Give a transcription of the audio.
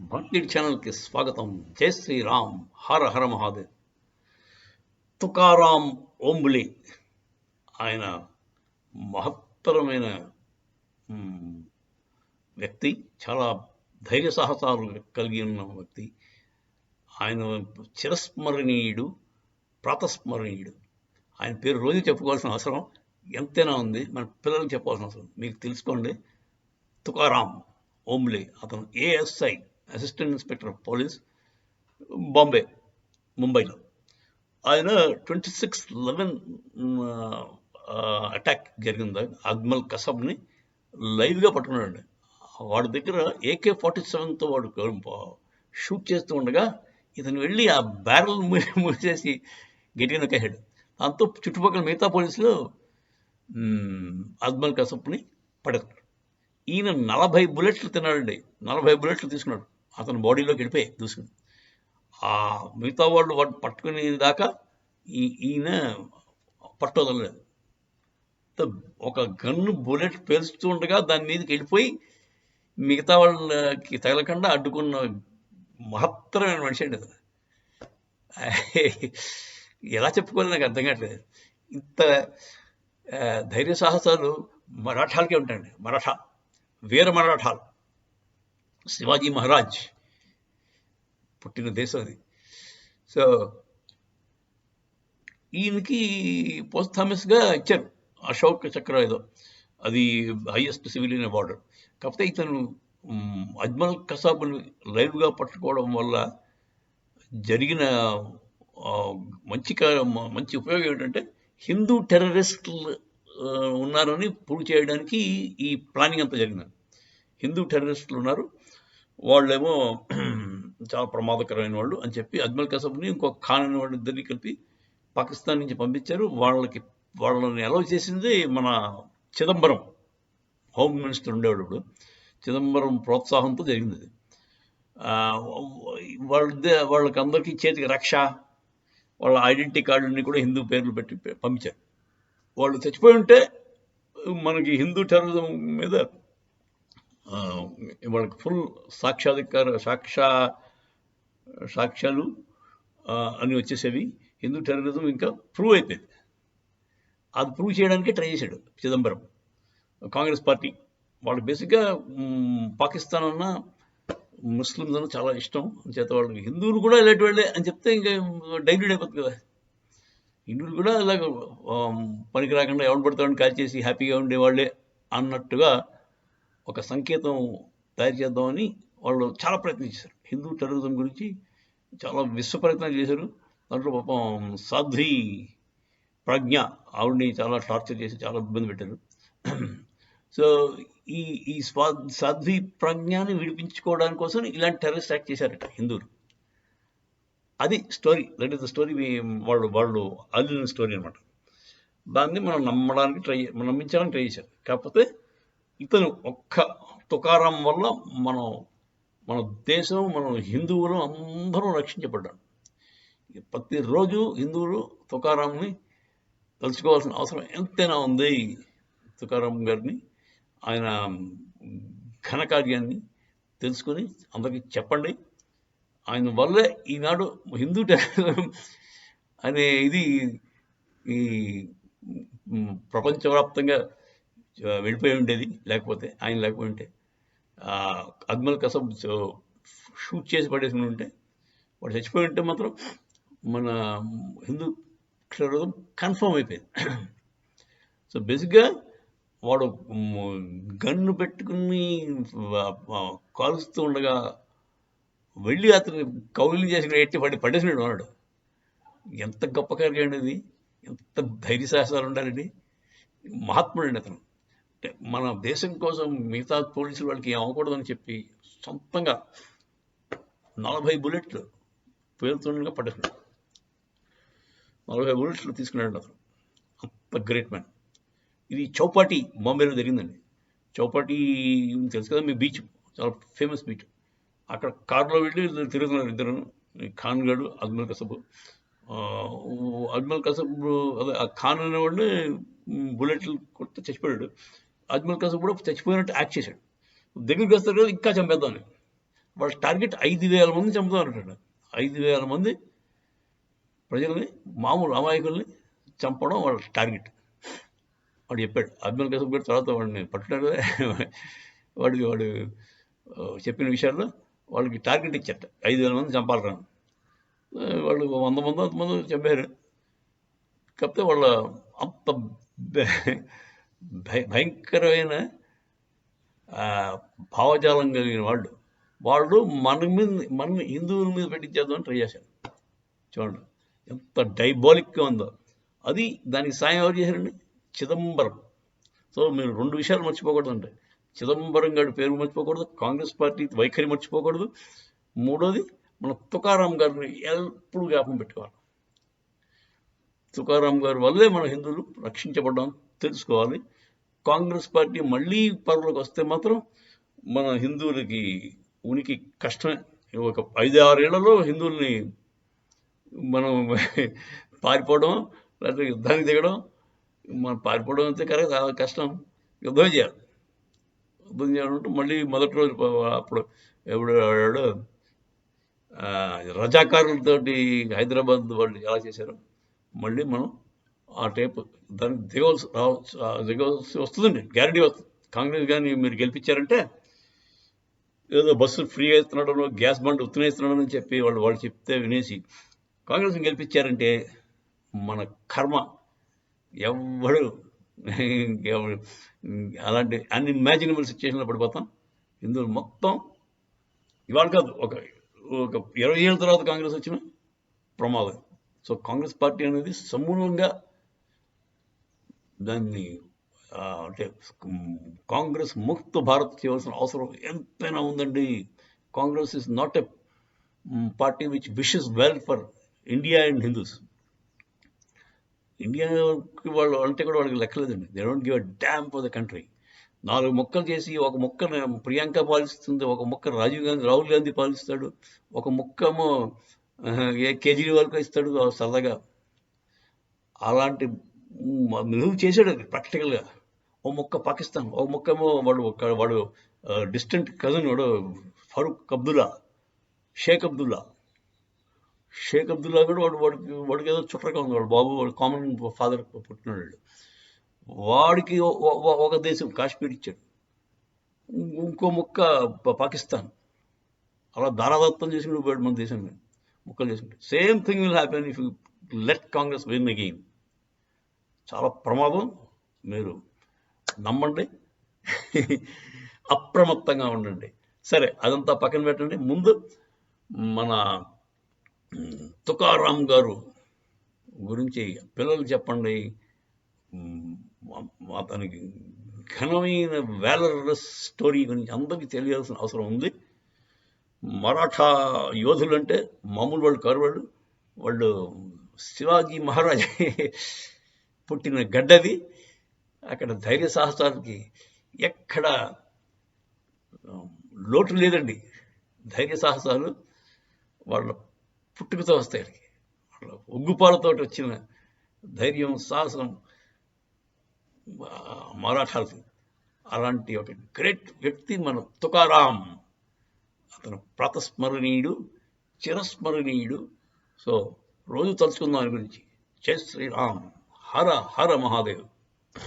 భక్తి ఛానల్కి స్వాగతం. జై శ్రీరామ్, హర హర మహాదేవ్. తుకారాం ఓంబులే ఆయన మహత్తరమైన వ్యక్తి, చాలా ధైర్య సాహసాలు కలిగి ఉన్న వ్యక్తి. ఆయన చిరస్మరణీయుడు, ప్రాతస్మరణీయుడు. ఆయన పేరు రోజు చెప్పుకోవాల్సిన అవసరం ఎంతైనా ఉంది. మన పిల్లలకు చెప్పాల్సిన అవసరం. మీకు తెలుసుకోండి, తుకారాం ఓంబ్లే. అతను ASI, assistant inspector of police, Bombay, ముంబైలో. ఆయన 26/11 అటాక్ జరిగింది. అజ్మల్ కసబ్ని లైవ్గా పట్టుకున్నాడండి. వాడి దగ్గర AK-47తో వాడు షూట్ చేస్తూ ఉండగా ఇతను వెళ్ళి ఆ బ్యారల్ మూసేసి గట్టిగా నొక్కేశాడు. దాంతో చుట్టుపక్కల మిగతా పోలీసులు అజ్మల్ కసబ్ని పడేస్తారు. ఈయన 40 బుల్లెట్లు తిన్నాడండి. 40 బుల్లెట్లు తీసుకున్నాడు. అతని బాడీలోకి వెళ్ళిపోయి దూసుకుని. ఆ మిగతా వాళ్ళు వాడు పట్టుకునే దాకా ఈయన పట్టవదలలేదు. ఒక గన్ను బుల్లెట్ పేలుస్తూ ఉండగా దాని మీదకి వెళ్ళిపోయి మిగతా వాళ్ళకి తగలకుండా అడ్డుకున్న మహత్తరమైన మనిషి అండి అతను. ఎలా చెప్పుకోవాలి నాకు అర్థం కావట్లేదు. ఇంత ధైర్య సాహసాలు మరాఠాలకే ఉంటాయండి. వీర మరాఠాలు. శివాజీ మహారాజ్ పుట్టిన దేశం అది. సో ఈయనకి పోస్ట్ థామస్గా ఇచ్చారు అశోక్ చక్ర ఏదో, అది హైయెస్ట్ సివిలియన్ అవార్డు. కాకపోతే ఇతను అజ్మల్ కసాబ్ని లైవ్గా పట్టుకోవడం వల్ల జరిగిన మంచి ఉపయోగం ఏంటంటే, హిందూ టెర్రరిస్టులు ఉన్నారని ప్రూవ్ చేయడానికి ఈ ప్లానింగ్ అంతా జరిగింది. హిందూ టెర్రరిస్టులు ఉన్నారు, వాళ్ళేమో చాలా ప్రమాదకరమైన వాళ్ళు అని చెప్పి అజ్మల్ కసబ్ని ఇంకొక ఖాన్ అనే వాళ్ళు ఇద్దరిని కలిపి పాకిస్తాన్ నుంచి పంపించారు. వాళ్ళని అలౌ చేసింది మన చిదంబరం, హోమ్ మినిస్టర్ ఉండేవాడు. ఇప్పుడు చిదంబరం ప్రోత్సాహంతో జరిగింది అది. వాళ్ళకి అందరికీ చేతికి రక్ష, వాళ్ళ ఐడెంటిటీ కార్డుని కూడా హిందూ పేర్లు పెట్టి పంపించారు. వాళ్ళు చచ్చిపోయి ఉంటే మనకి హిందూ టెర్రరిజం మీద వాళ్ళకి ఫుల్ సాక్ష్యాలు అని వచ్చేసేవి. హిందూ టెర్రరిజం ఇంకా ప్రూవ్ అయిపోయింది. అది ప్రూవ్ చేయడానికి ట్రై చేశాడు చిదంబరం. కాంగ్రెస్ పార్టీ వాళ్ళు బేసిక్గా పాకిస్తాన్ అన్న ముస్లిమ్స్ అన్న చాలా ఇష్టం చేత వాళ్ళకి హిందువులు కూడా ఇలాంటి వాళ్ళే అని చెప్తే ఇంకా డైల్యూట్ అయిపోతుంది కదా. హిందువులు కూడా ఇలాగ పనికి రాకుండా ఎవరు పడతామని కాల్ చేసి హ్యాపీగా ఉండేవాళ్ళే అన్నట్టుగా ఒక సంకేతం తయారు చేద్దామని వాళ్ళు చాలా ప్రయత్నం చేశారు. హిందూ టెర్రరిజం గురించి చాలా విశ్వ ప్రయత్నాలు చేశారు. దాంట్లో పాపం సాధ్వి ప్రజ్ఞ, ఆవిడ్ని చాలా టార్చర్ చేసి చాలా ఇబ్బంది పెట్టారు. సో ఈ సాధ్వి ప్రజ్ఞని విడిపించుకోవడానికి కోసం ఇలాంటి టెర్రరిస్ట్ యాక్ట్ చేశారట హిందువులు. అది story. That is the story. వాళ్ళు అల్లిన స్టోరీ అనమాట. దాన్ని మనం నమ్మించడానికి ట్రై చేశారు. కాకపోతే ఇతను ఒక్క తుకారాం వల్ల మన దేశం, మన హిందువులు అందరూ రక్షించబడ్డారు. ప్రతిరోజు హిందువులు తుకారాంని తలుచుకోవాల్సిన అవసరం ఎంతైనా ఉంది. తుకారాం గారిని, ఆయన ఘనకార్యాన్ని తెలుసుకొని అందరికీ చెప్పండి. ఆయన వల్లే ఈనాడు హిందూ టెర్రరిజం అనే ఇది ఈ ప్రపంచవ్యాప్తంగా వెళ్ళిపోయి ఉండేది. ఆయన లేకపోయి ఉంటే, అజ్మల్ కసబ్ షూట్ చేసి పడేసి ఉంటే, వాడు చచ్చిపోయి ఉంటే మాత్రం మన హిందూ టెర్రరిజం కన్ఫర్మ్ అయిపోయింది. సో బేసిక్గా వాడు గన్ను పెట్టుకుని కాలుస్తూ ఉండగా వెళ్ళి అతను కౌలు చేసి ఎట్టి పడేసినాడు వాడు. ఎంత గొప్ప కార్యం అనేది, ఎంత ధైర్య సాహసాలు ఉండాలండి. మహాత్ముడు అండి అతను. మన దేశం కోసం మిగతా పోలీసులు వాళ్ళకి ఏం అవ్వకూడదని చెప్పి సొంతంగా 40 బుల్లెట్లు పేలుతుండగా పడేసినాడు. 40 బుల్లెట్లు తీసుకున్నాడు అతను. అంత గ్రేట్ మ్యాన్. ఇది చౌపాటి, బాంబేలో జరిగిందండి. చౌపాటి తెలుసు కదా మీ బీచ్, చాలా ఫేమస్ బీచ్. అక్కడ కారులో వెళ్ళి తిరుగుతున్నారు ఇద్దరు, ఖాన్ గడు, అజ్మల్ కసబ్. అజ్మల్ కసబ్ అదే ఆ ఖాన్ అనేవాడిని బుల్లెట్లు కొట్టి చచ్చిపోయాడు. అజ్మల్ కసబ్ కూడా చచ్చిపోయినట్టు యాక్ట్ చేశాడు. దగ్గరికి వస్తారు కదా ఇంకా చంపేద్దామని. వాళ్ళ టార్గెట్ 5,000 మంది చంపుతారంటాడు. 5,000 మంది ప్రజల్ని, మామూలు అమాయకుల్ని చంపడం వాళ్ళ టార్గెట్. వాడు చెప్పాడు. అబ్దుల్ కసం గారు తర్వాత వాడిని పట్టున్నాడు కదా, వాడు చెప్పిన విషయాల్లో వాళ్ళకి టార్గెట్ ఇచ్చారట, 5,000 మంది చంపాలరా. వాళ్ళు 100 మంది అంతమంది చంపారు. కాకపోతే వాళ్ళ అంత భయంకరమైన భావజాలం కలిగిన వాళ్ళు మన హిందువుల మీద పెట్టించేద్దామని ట్రై చేశారు. చూడండి ఎంత డైబాలిక్గా ఉందో. అది దానికి సాయం ఎవరు చేశారండి? చిదంబరం. సో మీరు 2 విషయాలు మర్చిపోకూడదు. అంటే చిదంబరం గారి పేరు మర్చిపోకూడదు, కాంగ్రెస్ పార్టీ వైఖరి మర్చిపోకూడదు, మూడోది మన తుకారాం గారిని ఎప్పుడు జ్ఞాపకం పెట్టుకోవాలి. తుకారాం గారి వల్లే మన హిందువులు రక్షించబడ్డాం తెలుసుకోవాలి. కాంగ్రెస్ పార్టీ మళ్ళీ పరువులకు వస్తే మాత్రం మన హిందువులకి ఉనికి కష్టమే. ఒక 5-6 ఏళ్లలో హిందువుల్ని మనం పారిపోవడం, లేకపోతే యుద్ధానికి దిగడం. మనం పారిపోవడం అంతే కరెక్ట్, చాలా కష్టం. యుద్ధం చేయాలి. యుద్ధం చేయాలంటే మళ్ళీ మొదటి రోజు అప్పుడు ఎవడు రజాకారులతోటి హైదరాబాద్ వాళ్ళు ఎలా చేశారు, మళ్ళీ మనం ఆ టైప్ దానికి దిగవలసి వస్తుందండి. గ్యారంటీ వస్తుంది. కాంగ్రెస్ కానీ మీరు గెలిపించారంటే ఏదో బస్సు ఫ్రీగా ఇస్తున్నాడనో, గ్యాస్ బండ్ ఉత్తనే ఇస్తున్నాడని చెప్పి వాళ్ళు చెప్తే వినేసి కాంగ్రెస్ని గెలిపించారంటే మన కర్మ ఎవడు అలాంటి అన్ఇమాజినబుల్ సిచ్యువేషన్లో పడిపోతాం. హిందువులు మొత్తం ఇవాళ కాదు, ఒక 20 ఏళ్ళ తర్వాత కాంగ్రెస్ వచ్చిన ప్రమాదం. సో కాంగ్రెస్ పార్టీ అనేది సమూలంగా దాన్ని అంటే కాంగ్రెస్ ముక్త భారత్ చేయవలసిన అవసరం ఎంతైనా ఉందండి. Congress is not a party which wishes well for India and Hindus. ఇండియాకి వాళ్ళు అంటే కూడా వాళ్ళకి లెక్కలేదండి. They don't give a damn for the country. 4 మొక్కలు చేసి ఒక మొక్కను ప్రియాంక పాలిస్తుంది, ఒక మొక్క రాహుల్ గాంధీ పాలిస్తాడు, ఒక మొక్కేమో కేజ్రీవాల్కి ఇస్తాడు సరదాగా. అలాంటి నువ్వు చేశాడు అది ప్రాక్టికల్గా. ఓ మొక్క పాకిస్తాన్, ఒక మొక్కేమో వాడు డిస్టెంట్ కజిన్ వాడు షేక్ అబ్దుల్లా కూడా వాడికి ఏదో చుట్టరగా ఉంది. వాడు బాబు, వాడు కామన్ ఫాదర్ పుట్టినాడు. వాడికి ఒక దేశం కాశ్మీర్ ఇచ్చాడు, ఇంకో మొక్క పాకిస్తాన్. అలా దారాదత్తం చేసుకుంటూ పోయాడు మన దేశం మీద మొక్కలు చేసుకుంటే. Same thing will happen if you let Congress win again. చాలా ప్రమాదం. మీరు నమ్మండి, అప్రమత్తంగా ఉండండి. సరే, అదంతా పక్కన పెట్టండి. ముందు మన తుకారాం గారు గురించి పిల్లలు చెప్పండి. అతనికి ఘనమైన వ్యాలరస్ స్టోరీ గురించి అందరికీ తెలియాల్సిన అవసరం ఉంది. మరాఠా యోధులు అంటే మామూలు వాళ్ళు కారు. వాళ్ళు శివాజీ మహారాజ్ పుట్టిన గడ్డది. అక్కడ ధైర్య సాహసాలకి ఎక్కడ లోటు లేదండి. ధైర్య సాహసాలు వాళ్ళ పుట్టుకతో వస్తాయి. వాళ్ళ ఉగ్గుపాలతో వచ్చిన ధైర్యం, సాహసం మరాఠాలకి. అలాంటి ఒక గ్రేట్ వ్యక్తి మన తుకారాం. అతను ప్రాతస్మరణీయుడు, చిరస్మరణీయుడు. సో రోజు తలుచుకుందాం ఆయన గురించి. జై శ్రీరామ్, హర హర మహాదేవ్.